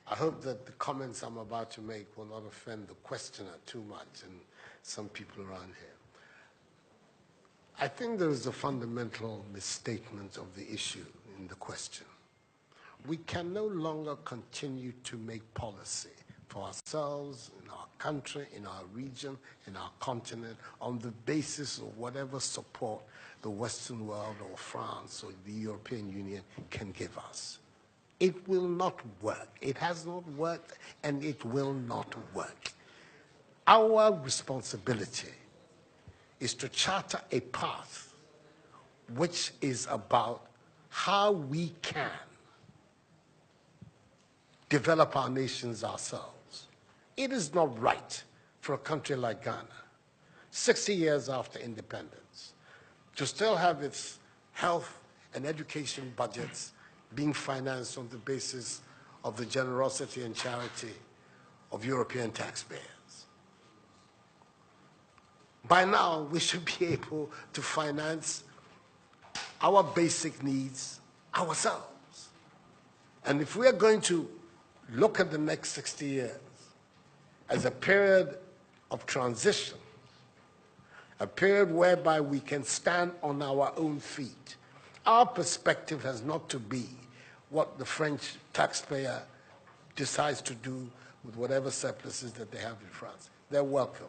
I hope that the comments I'm about to make will not offend the questioner too much and some people around here. I think there is a fundamental misstatement of the issue in the question. We can no longer continue to make policy for ourselves, in our country, in our region, in our continent, on the basis of whatever support the Western world or France or the European Union can give us. It will not work. It has not worked, and it will not work. Our responsibility is to charter a path which is about how we can develop our nations ourselves. It is not right for a country like Ghana, 60 years after independence, to still have its health and education budgets being financed on the basis of the generosity and charity of European taxpayers. By now, we should be able to finance our basic needs ourselves. And if we are going to look at the next 60 years as a period of transition, a period whereby we can stand on our own feet, our perspective has not to be what the French taxpayer decides to do with whatever surpluses that they have in France. They're welcome.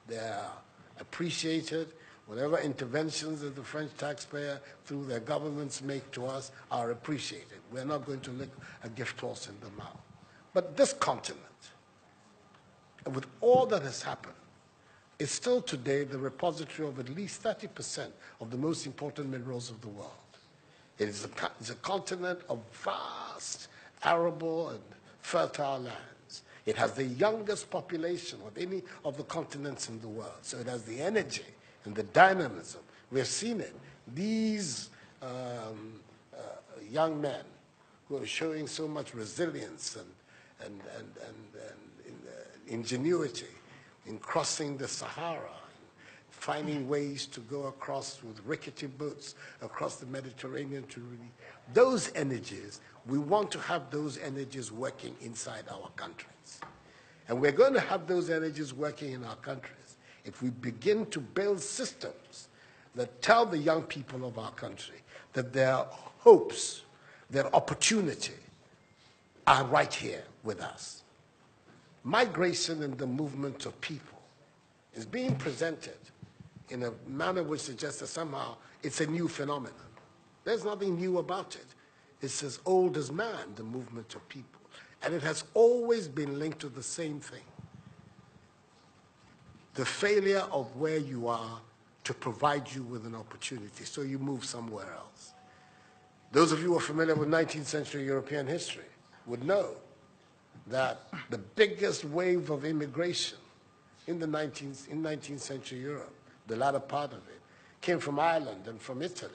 They're appreciated. Whatever interventions that the French taxpayer through their governments make to us are appreciated. We're not going to lick a gift horse in the mouth. But this continent, with all that has happened, is still today the repository of at least 30% of the most important minerals of the world. It is a continent of vast, arable and fertile lands. It has the youngest population of any of the continents in the world. So it has the energy and the dynamism. We have seen it. These young men who are showing so much resilience and ingenuity in crossing the Sahara, finding ways to go across with rickety boats across the Mediterranean to really, those energies, we want to have those energies working inside our countries. And we're going to have those energies working in our countries if we begin to build systems that tell the young people of our country that their hopes, their opportunity are right here with us. Migration and the movement of people is being presented in a manner which suggests that somehow it's a new phenomenon. There's nothing new about it. It's as old as man, the movement of people. And it has always been linked to the same thing. The failure of where you are to provide you with an opportunity, so you move somewhere else. Those of you who are familiar with 19th century European history would know that the biggest wave of immigration in 19th century Europe, the latter part of it, came from Ireland and from Italy.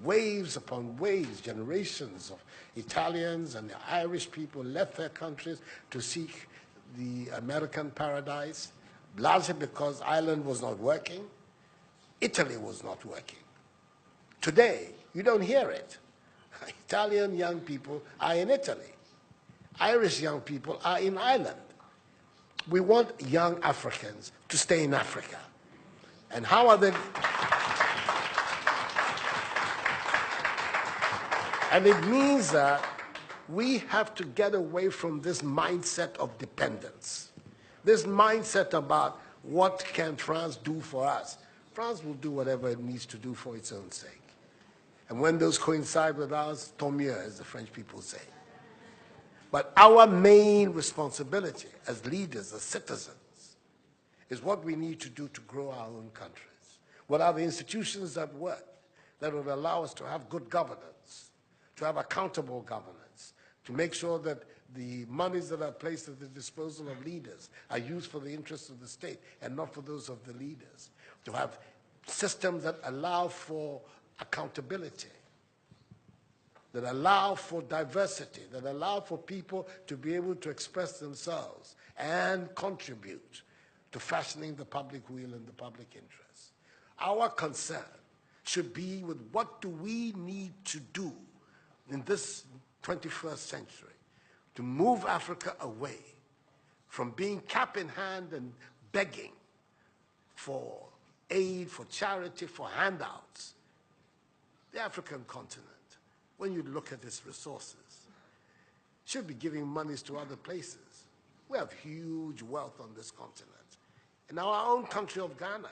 Waves upon waves, generations of Italians and the Irish people left their countries to seek the American paradise, largely because Ireland was not working, Italy was not working. Today, you don't hear it. Italian young people are in Italy. Irish young people are in Ireland. We want young Africans to stay in Africa. And how are they? And it means that we have to get away from this mindset of dependence. This mindset about what can France do for us. France will do whatever it needs to do for its own sake. And when those coincide with ours, tant mieux, as the French people say. But our main responsibility as leaders, as citizens, is what we need to do to grow our own countries. What are the institutions that work, that will allow us to have good governance, to have accountable governance, to make sure that the monies that are placed at the disposal of leaders are used for the interests of the state and not for those of the leaders, to have systems that allow for accountability, that allow for diversity, that allow for people to be able to express themselves and contribute to fashioning the public will and the public interest. Our concern should be with what do we need to do in this 21st century to move Africa away from being cap in hand and begging for aid, for charity, for handouts. The African continent, when you look at its resources, should be giving monies to other places. We have huge wealth on this continent, in our own country of Ghana.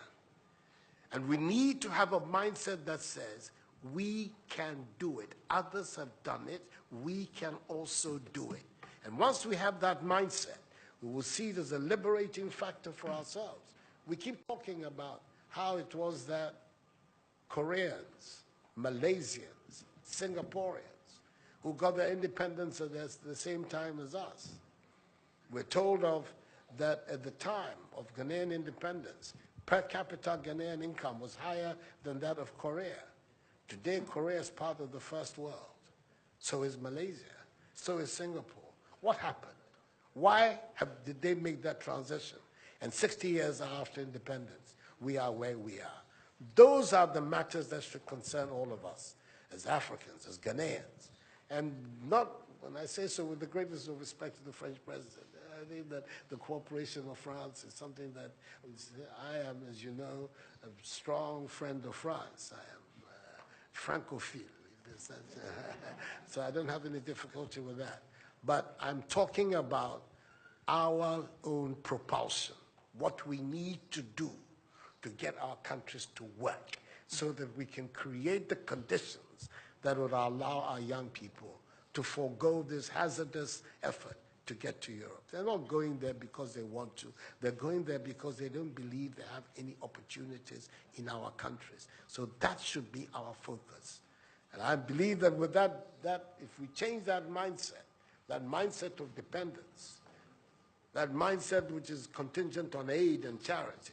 And we need to have a mindset that says, we can do it. Others have done it. We can also do it. And once we have that mindset, we will see it as a liberating factor for ourselves. We keep talking about how it was that Koreans, Malaysians, Singaporeans, who got their independence at the same time as us. We're told of that at the time of Ghanaian independence, per capita Ghanaian income was higher than that of Korea. Today, Korea is part of the first world. So is Malaysia. So is Singapore. What happened? Why did they make that transition? And 60 years after independence, we are where we are. Those are the matters that should concern all of us as Africans, as Ghanaians. And not, when I say so, with the greatest of respect to the French president, I think that the cooperation of France is something that I am, as you know, a strong friend of France. I am Francophile. So I don't have any difficulty with that. But I'm talking about our own propulsion, what we need to do to get our countries to work so that we can create the conditions that would allow our young people to forego this hazardous effort to get to Europe. They're not going there because they want to. They're going there because they don't believe they have any opportunities in our countries. So that should be our focus. And I believe that with that if we change that mindset of dependence, that mindset which is contingent on aid and charity,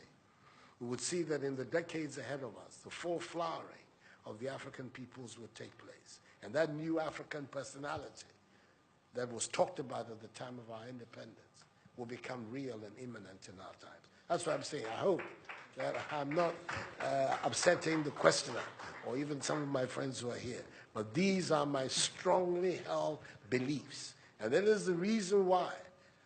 we would see that in the decades ahead of us, the full flowering of the African peoples would take place. And that new African personality that was talked about at the time of our independence will become real and imminent in our times. That's what I'm saying. I hope that I'm not upsetting the questioner or even some of my friends who are here. But these are my strongly held beliefs. And that is the reason why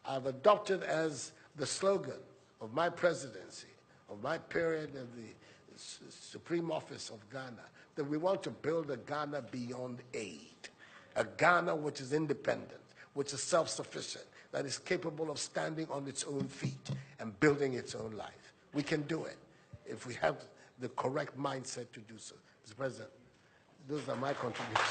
I've adopted as the slogan of my presidency, of my period of the Supreme Office of Ghana, that we want to build a Ghana beyond aid, a Ghana which is independent, which is self-sufficient, that is capable of standing on its own feet and building its own life. We can do it if we have the correct mindset to do so. Mr. President, those are my contributions.